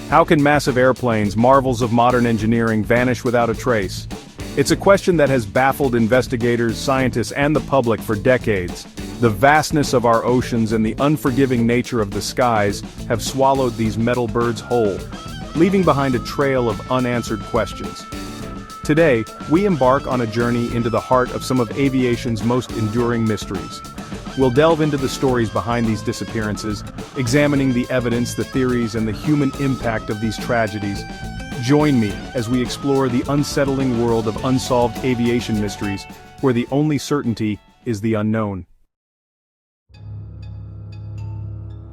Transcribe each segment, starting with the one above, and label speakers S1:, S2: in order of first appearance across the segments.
S1: How can massive airplanes, marvels of modern engineering, vanish without a trace? It's a question that has baffled investigators, scientists, and the public for decades. The vastness of our oceans and the unforgiving nature of the skies have swallowed these metal birds whole, leaving behind a trail of unanswered questions. Today, we embark on a journey into the heart of some of aviation's most enduring mysteries. We'll delve into the stories behind these disappearances, examining the evidence, the theories, and the human impact of these tragedies. Join me as we explore the unsettling world of unsolved aviation mysteries, where the only certainty is the unknown.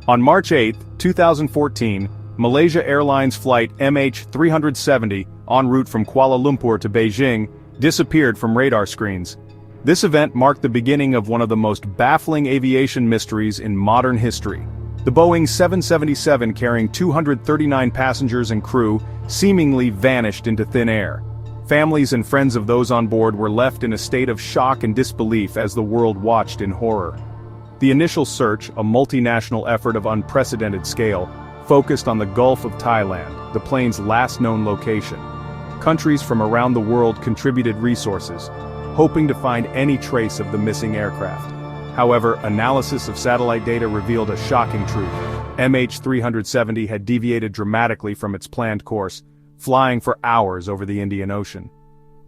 S1: On March 8, 2014, Malaysia Airlines Flight MH370, en route from Kuala Lumpur to Beijing, disappeared from radar screens. This event marked the beginning of one of the most baffling aviation mysteries in modern history. The Boeing 777 carrying 239 passengers and crew seemingly vanished into thin air. Families and friends of those on board were left in a state of shock and disbelief as the world watched in horror. The initial search, a multinational effort of unprecedented scale, focused on the Gulf of Thailand, the plane's last known location. Countries from around the world contributed resources, hoping to find any trace of the missing aircraft. However, analysis of satellite data revealed a shocking truth. MH370 had deviated dramatically from its planned course, flying for hours over the Indian Ocean.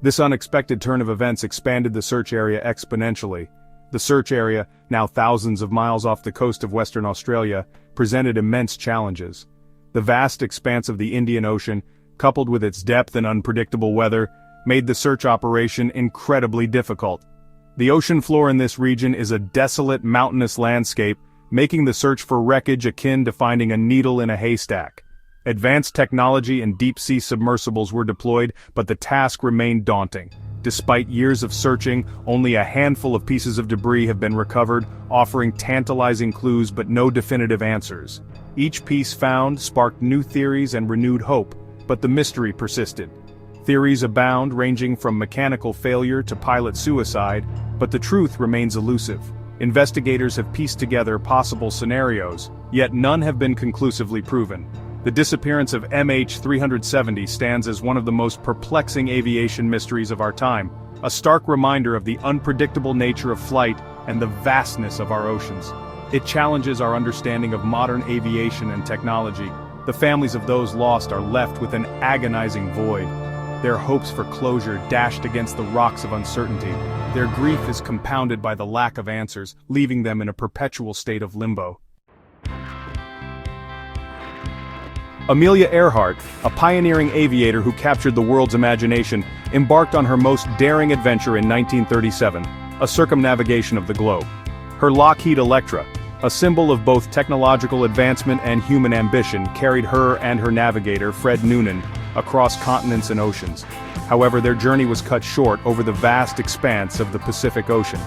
S1: This unexpected turn of events expanded the search area exponentially. The search area, now thousands of miles off the coast of Western Australia, presented immense challenges. The vast expanse of the Indian Ocean, coupled with its depth and unpredictable weather, made the search operation incredibly difficult. The ocean floor in this region is a desolate mountainous landscape, making the search for wreckage akin to finding a needle in a haystack. Advanced technology and deep-sea submersibles were deployed, but the task remained daunting. Despite years of searching, only a handful of pieces of debris have been recovered, offering tantalizing clues but no definitive answers. Each piece found sparked new theories and renewed hope, but the mystery persisted. Theories abound, ranging from mechanical failure to pilot suicide, but the truth remains elusive. Investigators have pieced together possible scenarios, yet none have been conclusively proven. The disappearance of MH370 stands as one of the most perplexing aviation mysteries of our time, a stark reminder of the unpredictable nature of flight and the vastness of our oceans. It challenges our understanding of modern aviation and technology. The families of those lost are left with an agonizing void. Their hopes for closure dashed against the rocks of uncertainty. Their grief is compounded by the lack of answers, leaving them in a perpetual state of limbo. Amelia Earhart, a pioneering aviator who captured the world's imagination, embarked on her most daring adventure in 1937, a circumnavigation of the globe. Her Lockheed Electra, a symbol of both technological advancement and human ambition, carried her and her navigator, Fred Noonan, across continents and oceans. However, their journey was cut short over the vast expanse of the Pacific Ocean.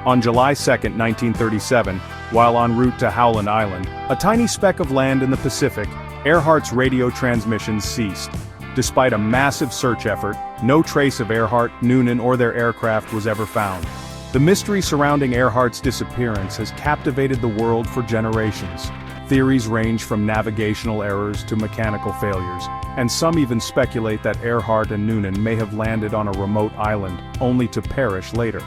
S1: On July 2, 1937, while en route to Howland Island, a tiny speck of land in the Pacific, Earhart's radio transmissions ceased. Despite a massive search effort, no trace of Earhart, Noonan, or their aircraft was ever found. The mystery surrounding Earhart's disappearance has captivated the world for generations. Theories range from navigational errors to mechanical failures, and some even speculate that Earhart and Noonan may have landed on a remote island, only to perish later.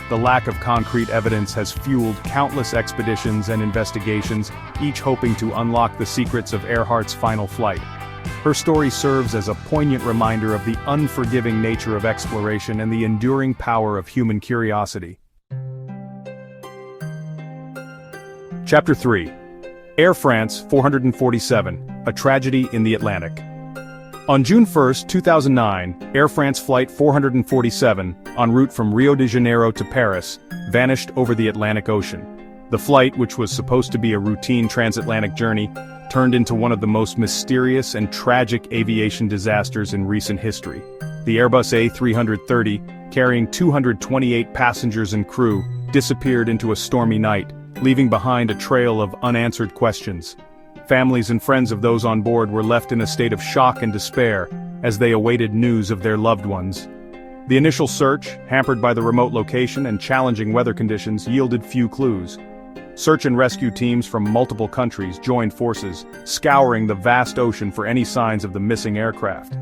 S1: The lack of concrete evidence has fueled countless expeditions and investigations, each hoping to unlock the secrets of Earhart's final flight. Her story serves as a poignant reminder of the unforgiving nature of exploration and the enduring power of human curiosity. Chapter 3. Air France 447, a tragedy in the Atlantic. On June 1, 2009, Air France Flight 447, en route from Rio de Janeiro to Paris, vanished over the Atlantic Ocean. The flight, which was supposed to be a routine transatlantic journey, turned into one of the most mysterious and tragic aviation disasters in recent history. The Airbus A330, carrying 228 passengers and crew, disappeared into a stormy night, leaving behind a trail of unanswered questions. Families and friends of those on board were left in a state of shock and despair as they awaited news of their loved ones. The initial search, hampered by the remote location and challenging weather conditions, yielded few clues. Search and rescue teams from multiple countries joined forces, scouring the vast ocean for any signs of the missing aircraft.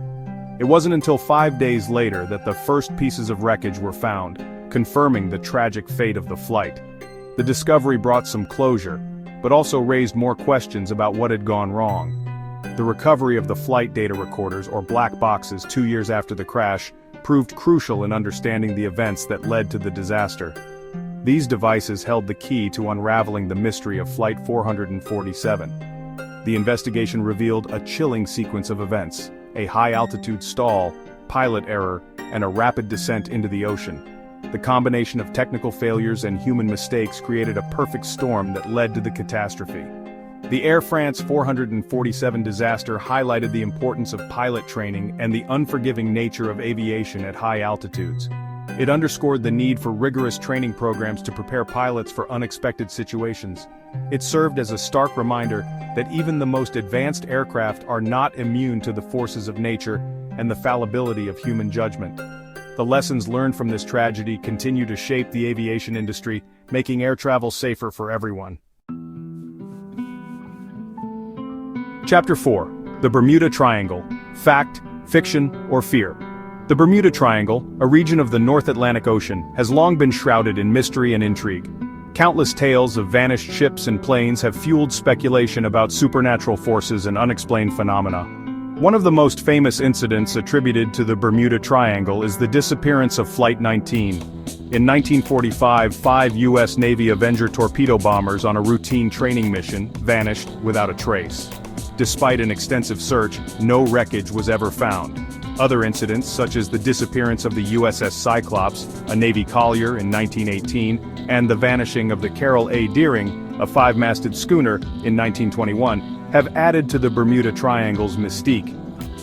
S1: It wasn't until 5 days later that the first pieces of wreckage were found, confirming the tragic fate of the flight. The discovery brought some closure, but also raised more questions about what had gone wrong. The recovery of the flight data recorders, or black boxes, 2 years after the crash, proved crucial in understanding the events that led to the disaster. These devices held the key to unraveling the mystery of Flight 447. The investigation revealed a chilling sequence of events: a high-altitude stall, pilot error, and a rapid descent into the ocean. The combination of technical failures and human mistakes created a perfect storm that led to the catastrophe. The Air France 447 disaster highlighted the importance of pilot training and the unforgiving nature of aviation at high altitudes. It underscored the need for rigorous training programs to prepare pilots for unexpected situations. It served as a stark reminder that even the most advanced aircraft are not immune to the forces of nature and the fallibility of human judgment. The lessons learned from this tragedy continue to shape the aviation industry, making air travel safer for everyone. Chapter 4. The Bermuda Triangle. Fact, Fiction, or Fear. The Bermuda Triangle, a region of the North Atlantic Ocean, has long been shrouded in mystery and intrigue. Countless tales of vanished ships and planes have fueled speculation about supernatural forces and unexplained phenomena. One of the most famous incidents attributed to the Bermuda Triangle is the disappearance of Flight 19. In 1945, 5 U.S. Navy Avenger torpedo bombers on a routine training mission vanished without a trace. Despite an extensive search, no wreckage was ever found. Other incidents, such as the disappearance of the USS Cyclops, a Navy collier in 1918, and the vanishing of the Carroll A. Deering, a 5-masted schooner, in 1921, have added to the Bermuda Triangle's mystique.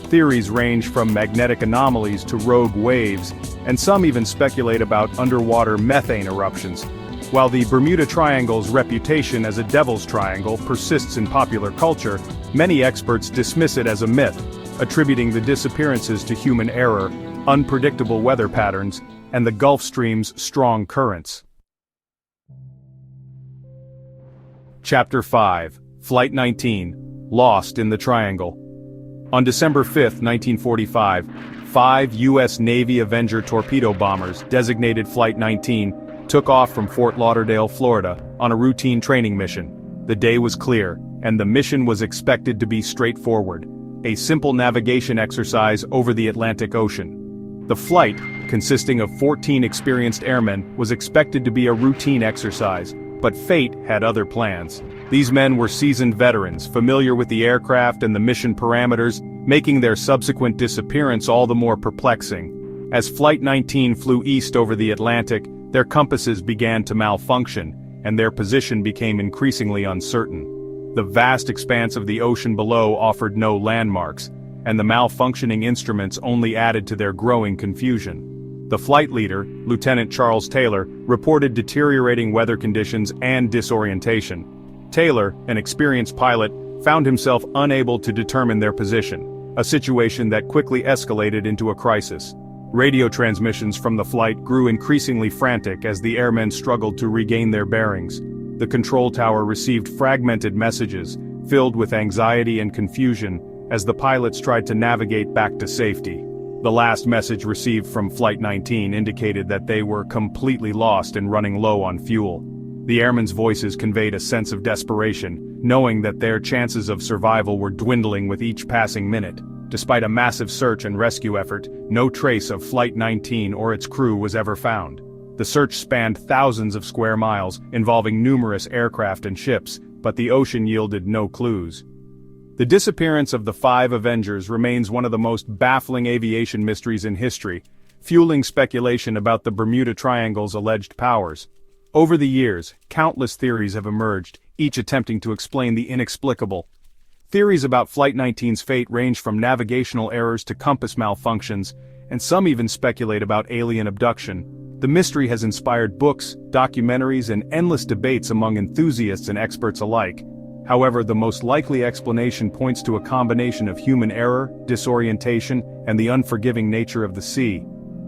S1: Theories range from magnetic anomalies to rogue waves, and some even speculate about underwater methane eruptions. While the Bermuda Triangle's reputation as a devil's triangle persists in popular culture, many experts dismiss it as a myth, attributing the disappearances to human error, unpredictable weather patterns, and the Gulf Stream's strong currents. Chapter 5. Flight 19. Lost in the Triangle. On December 5, 1945, 5 U.S. Navy Avenger torpedo bombers, designated Flight 19, took off from Fort Lauderdale, Florida, on a routine training mission. The day was clear, and the mission was expected to be straightforward: a simple navigation exercise over the Atlantic Ocean. The flight, consisting of 14 experienced airmen, was expected to be a routine exercise, but fate had other plans. These men were seasoned veterans, familiar with the aircraft and the mission parameters, making their subsequent disappearance all the more perplexing. As Flight 19 flew east over the Atlantic, their compasses began to malfunction, and their position became increasingly uncertain. The vast expanse of the ocean below offered no landmarks, and the malfunctioning instruments only added to their growing confusion. The flight leader, Lieutenant Charles Taylor, reported deteriorating weather conditions and disorientation. Taylor, an experienced pilot, found himself unable to determine their position, a situation that quickly escalated into a crisis. Radio transmissions from the flight grew increasingly frantic as the airmen struggled to regain their bearings. The control tower received fragmented messages, filled with anxiety and confusion, as the pilots tried to navigate back to safety. The last message received from Flight 19 indicated that they were completely lost and running low on fuel. The airmen's voices conveyed a sense of desperation, knowing that their chances of survival were dwindling with each passing minute. Despite a massive search and rescue effort, no trace of Flight 19 or its crew was ever found. The search spanned thousands of square miles, involving numerous aircraft and ships, but the ocean yielded no clues. The disappearance of the 5 Avengers remains one of the most baffling aviation mysteries in history, fueling speculation about the Bermuda Triangle's alleged powers. Over the years, countless theories have emerged, each attempting to explain the inexplicable. Theories about Flight 19's fate range from navigational errors to compass malfunctions, and some even speculate about alien abduction. The mystery has inspired books, documentaries, and endless debates among enthusiasts and experts alike. However, the most likely explanation points to a combination of human error, disorientation, and the unforgiving nature of the sea.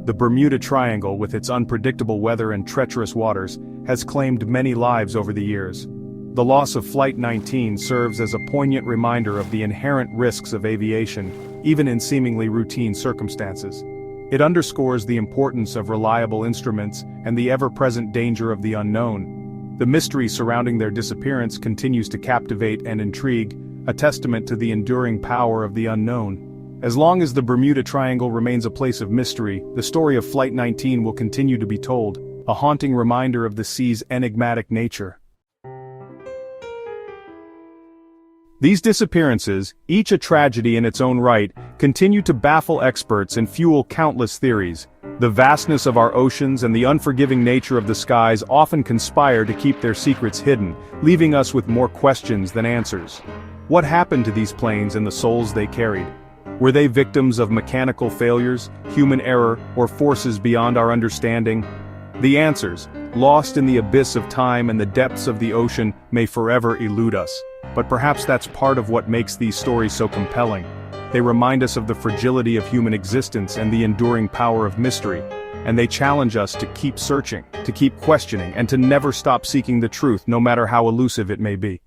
S1: The Bermuda Triangle, with its unpredictable weather and treacherous waters, has claimed many lives over the years. The loss of Flight 19 serves as a poignant reminder of the inherent risks of aviation, even in seemingly routine circumstances. It underscores the importance of reliable instruments and the ever-present danger of the unknown. The mystery surrounding their disappearance continues to captivate and intrigue, a testament to the enduring power of the unknown. As long as the Bermuda Triangle remains a place of mystery, the story of Flight 19 will continue to be told, a haunting reminder of the sea's enigmatic nature. These disappearances, each a tragedy in its own right, continue to baffle experts and fuel countless theories. The vastness of our oceans and the unforgiving nature of the skies often conspire to keep their secrets hidden, leaving us with more questions than answers. What happened to these planes and the souls they carried? Were they victims of mechanical failures, human error, or forces beyond our understanding? The answers, lost in the abyss of time and the depths of the ocean, may forever elude us. But perhaps that's part of what makes these stories so compelling. They remind us of the fragility of human existence and the enduring power of mystery. And they challenge us to keep searching, to keep questioning, and to never stop seeking the truth, no matter how elusive it may be.